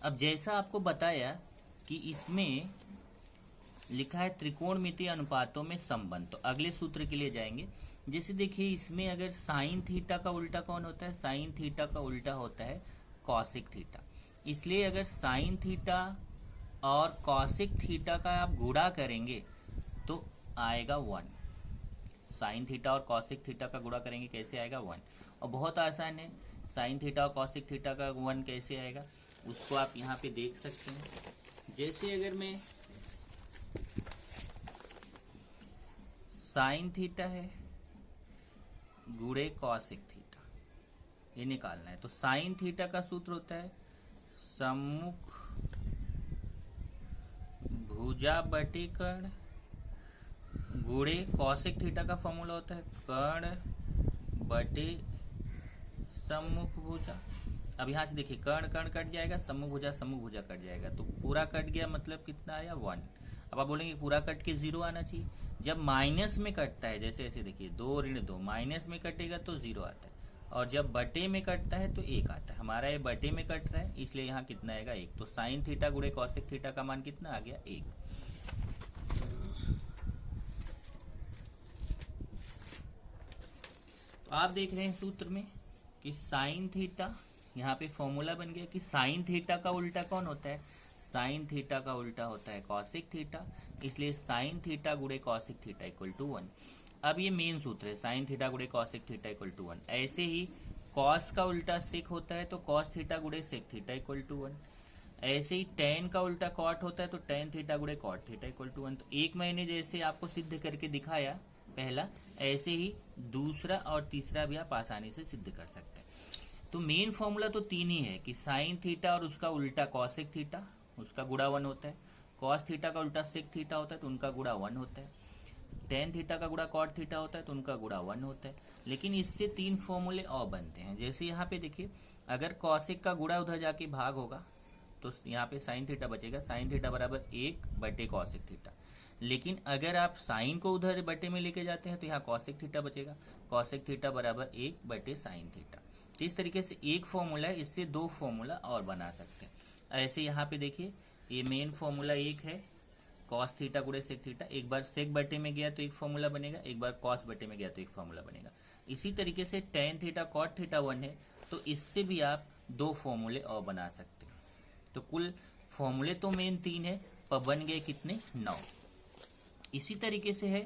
अब जैसा आपको बताया कि इसमें लिखा है त्रिकोणमितीय अनुपातों में संबंध, तो अगले सूत्र के लिए जाएंगे। जैसे देखिए इसमें अगर साइन थीटा का उल्टा कौन होता है, साइन थीटा का उल्टा होता है कॉसिक थीटा। इसलिए अगर साइन थीटा और कॉसिक थीटा का आप गुणा करेंगे तो आएगा 1। साइन थीटा और कॉसिक थीटा का गुणा करेंगे कैसे आएगा 1। और बहुत आसान है, साइन थीटा और कॉसिक थीटा का 1 कैसे आएगा उसको आप यहाँ पे देख सकते हैं। जैसे अगर मैं साइन थीटा है गुणे कॉसिक थीटा ये निकालना है, तो साइन थीटा का सूत्र होता है सम्मुख भुजा बटे कर्ण, गुणे कॉसिक थीटा का फॉर्मूला होता है कर्ण बटे सम्मुख भुजा। अब यहां से देखिए कर्ण कर्ण कट जाएगा, सम्मुख भुजा कट जाएगा, तो पूरा कट गया, मतलब कितना आया 1। अब आप बोलेंगे पूरा कट के 0 आना चाहिए। जब माइनस में कटता है, जैसे ऐसे देखिए 2 ऋण 2 माइनस में कटेगा तो 0 आता है, और जब बटे में कटता है तो 1 आता है। हमारा ये बटे में कट रहा है इसलिए यहाँ कितना आएगा 1। तो साइन थीटा गुणे कॉसिक थीटा का मान कितना आ गया 1। तो आप देख रहे हैं सूत्र में कि साइन थीटा, यहाँ पे फॉर्मूला बन गया कि साइन थीटा का उल्टा कौन होता है, साइन थीटा का उल्टा होता है कॉसिक थीटा, इसलिए साइन थीटा गुणे कॉसिक थीटा इक्वल टू 1। अब ये मेन सूत्र है, साइन थीटा गुणे कॉसिक थीटा इक्वल टू 1। ऐसे ही कॉस का उल्टा सेक होता है तो कॉस थीटा गुणे सेक थीटा इक्वल टू 1। ऐसे ही टेन का उल्टा कॉट होता है तो टेन थीटा गुणे कॉट थीटा इक्वल टू 1। तो एक मैंने जैसे आपको सिद्ध करके दिखाया पहला, ऐसे ही दूसरा और तीसरा भी आप आसानी से सिद्ध कर सकते हैं। तो मेन फॉर्मूला तो 3 ही है कि साइन थीटा और उसका उल्टा कॉसिक थीटा, उसका गुणा 1 होता है। कॉस थीटा का उल्टा सेक थीटा होता है तो उनका गुणा 1 होता है। टेन थीटा का गुणा कॉट थीटा होता है तो उनका गुणा 1 होता है। लेकिन इससे 3 फॉर्मूले और बनते हैं। जैसे यहाँ पे देखिए अगर कॉसिक का गुणा उधर जाके भाग होगा तो यहाँ पे साइन थीटा बचेगा, साइन थीटा बराबर 1 बटे कॉसिक थीटा। लेकिन अगर आप साइन को उधर बटे में लेके जाते हैं तो यहाँ कॉसिक थीटा बचेगा, कॉसिक थीटा बराबर 1 बटे साइन थीटा। तो इस तरीके से एक फॉर्मूला है, इससे 2 फॉर्मूला और बना सकते हैं। ऐसे यहाँ पे देखिए ये मेन फॉर्मूला 1 है कॉस थीटा गुणे सेक थीटा। एक बार सेक बटे में गया तो एक फॉर्मूला बनेगा, एक बार कॉस बटे में गया तो एक फॉर्मूला बनेगा। इसी तरीके से टेन थीटा कॉट थीटा 1 है तो इससे भी आप 2 फॉर्मूले और बना सकते हैं। तो कुल फॉर्मूले तो मेन 3 है पर बन गए कितने 9। इसी तरीके से है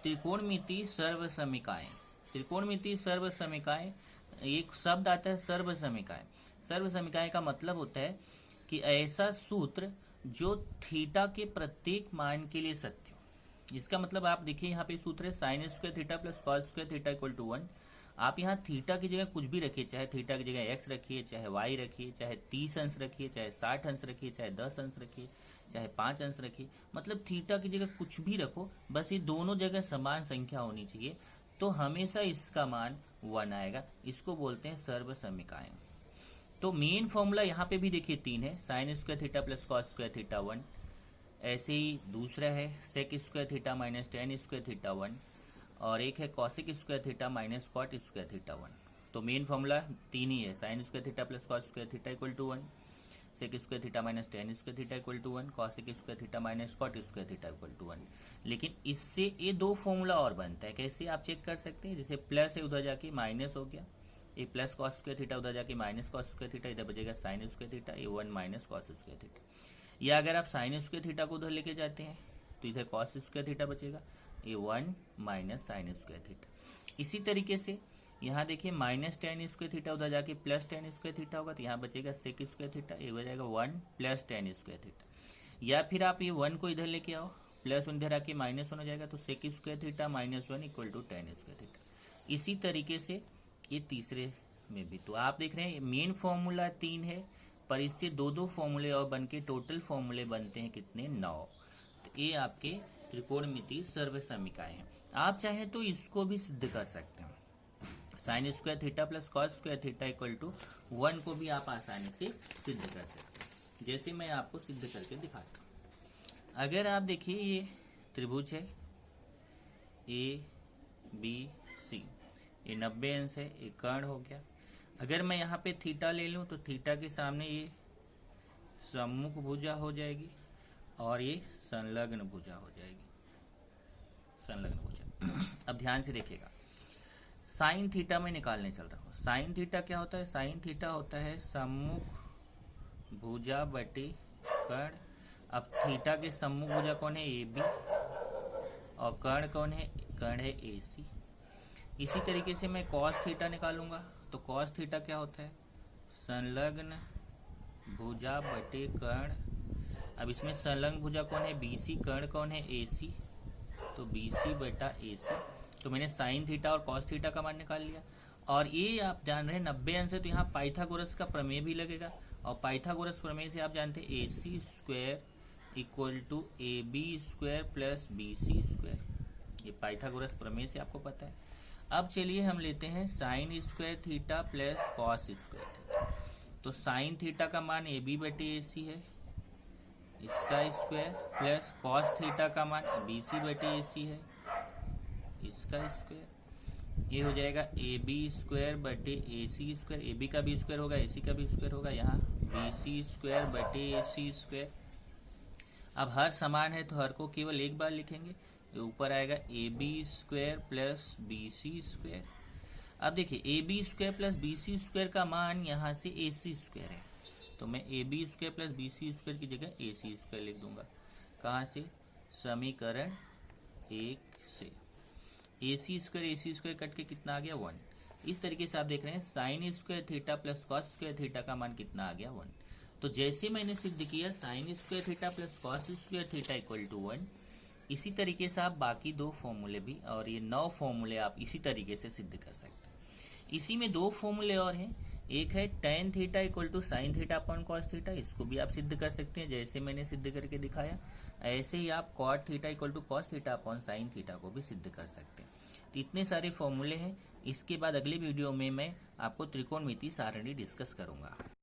त्रिकोणमितीय सर्वसमीकाएं। त्रिकोणमितीय सर्वसमीकाएं एक शब्द आता है सर्वसमीकाएं। सर्वसमीकाएं का मतलब होता है कि ऐसा सूत्र जो थीटा के प्रत्येक मान के लिए सत्य हो। इसका मतलब आप देखिए यहाँ पे सूत्र है sine square theta plus cos square theta equal to 1। आप यहाँ थीटा की जगह कुछ भी रखिए, चाहे थीटा की जगह x रखिए, चाहे y रखिए, चाहे 30 अंश रखिए, चाहे 60 अंश रखिए, चाहे 10 अंश रखिए, चाहे 5 अंश रखिए, मतलब थीटा की जगह कुछ भी रखो, बस ये दोनों जगह समान संख्या होनी चाहिए, तो हमेशा इसका मान 1 आएगा। इसको बोलते हैं सर्वसमीकाएं। तो मेन फॉर्मूला यहाँ पे भी देखिए 3 है, sine square theta plus cos square theta 1। ऐसे ही दूसरा है sec square theta minus tan square theta 1, और एक है cosec square theta minus cot square theta 1। तो मेन फॉर्मूला 3 ही है, sine square theta plus cos square theta equal to 1, sec square theta minus tan square theta equal to 1, cosec square theta minus cot square theta equal to 1। लेकिन इससे ये 2 formula और बनता है। कैसे आप चेक कर सकते हैं, जैसे प्लस है उधर जाके माइनस हो गया, ये प्लस कॉस स्क्वायर थीटा उधर जाके माइनस कॉस स्क्वायर थीटा, इधर बचेगा साइन स्क्वायर थीटा, ये 1 माइनस कॉस स्क्वायर थीटा। या अगर आप साइन स्क्वायर थीटा को उधर लेके जाते हैं तो इधर कॉस स्क्वायर थीटा बचेगा, ये 1 माइनस साइन स्क्वायर थीटा। इसी तरीके से यहाँ देखिए माइनस टेन स्क्वायर थीटा उधर जाके प्लस टेन स्क्वायर थीटा होगा, तो यहाँ बचेगा सेक स्क्वायर थीटा, ये हो जाएगा 1 प्लस टेन स्क्वायर थीटा। या फिर आप ये 1 को इधर लेके आओ, प्लस इधर आके माइनस होने जाएगा, तो sec square theta minus 1 equal to tan square theta. इसी तरीके से ये तीसरे में भी। तो आप देख रहे हैं मेन फॉर्मूला 3 है पर इससे 2 फॉर्मूले और बन के टोटल फॉर्मूले बनते हैं कितने 9। तो ये आपके त्रिकोणमितीय सर्वसमीकाएं हैं। आप चाहे तो इसको भी सिद्ध कर सकते हैं, sine square theta plus cos square theta equal to 1 को भी आप आसानी से सिद्ध कर सकते हैं, जैसे मैं आपको सिद्ध करके दिखाता हूँ। अगर आप देखिए ये त्रिभुज है ABC, ये 90 अंश है, एक कर्ण हो गया। अगर मैं यहाँ पे थीटा ले लूं तो थीटा के सामने ये सम्मुख भुजा हो जाएगी और ये संलग्न भुजा हो जाएगी, संलग्न भुजा। अब ध्यान से देखिएगा, साइन थीटा में निकालने चल रहा हूँ। साइन थीटा क्या होता है? साइन थीटा होता है सम्मुख भुजा बटे कर्ण। अब थीटा के सम्मुख भुजा कौन है? ए बी, और कर्ण कौन है? कर्ण है ए सी। इसी तरीके से मैं कॉस थीटा निकालूंगा, तो कॉस थीटा क्या होता है? संलग्न भुजा बटे कर्ण। अब इसमें संलग्न भुजा कौन है? बी सी, कर्ण कौन है? ए सी, तो बी सी बटा ए सी। तो मैंने साइन थीटा और कॉस थीटा का मान निकाल लिया। और ये आप जान रहे हैं 90 अंश है, तो यहाँ पाइथागोरस का प्रमेय भी लगेगा। और पाइथागोरस प्रमेय से आप जानते हैं A C square equal to A B square plus B C square. ये पाइथागोरस प्रमेय से आपको पता है। अब चलिए हम लेते हैं sine square theta plus cos square theta. तो साइन थीटा का मान ए बी बटे ए सी है, इसका स्क्वायर, प्लस कॉस थीटा का मान बी सी बटे ए सी है, इसका स्क्वायर। ये हो जाएगा ए बी स्क्वायर बटे ए सी स्क्वायर। ए बी का भी स्क्वायर होगा, ए सी का भी स्क्वायर होगा, यहाँ बी सी स्क्वायर बटे ए सी स्क्वायर। अब हर समान है तो हर को केवल एक बार लिखेंगे। ऊपर आएगा A B square plus B C square. अब देखिए A B square plus B C square का मान यहाँ से ए सी स्क्वायर है, तो मैं A B square plus B C square की जगह ए सी स्क्वायर लिख दूंगा। कहाँ से? समीकरण 1 से। ए सी स्क्वायर कट के कितना आ गया? 1। इस तरीके से आप देख रहे हैं sine square theta plus cos square theta का मान कितना आ गया? 1। तो जैसे मैंने सिद्ध किया sine square theta plus cos square theta equal to 1, इसी तरीके से आप बाकी 2 फॉर्मूले भी, और ये 9 फॉर्मूले आप इसी तरीके से सिद्ध कर सकते हैं। इसी में 2 फॉर्मूले और हैं। एक है tan theta equal to sine theta upon cos theta, इसको भी आप सिद्ध कर सकते हैं जैसे मैंने सिद्ध करके दिखाया। ऐसे ही आप cot theta equal to cos theta upon sine theta को भी सिद्ध कर सकते हैं। तो इतने सारे फॉर्मूले हैं। इसके बाद अगले वीडियो में मैं आपको त्रिकोणमिति सारणी डिस्कस करूंगा।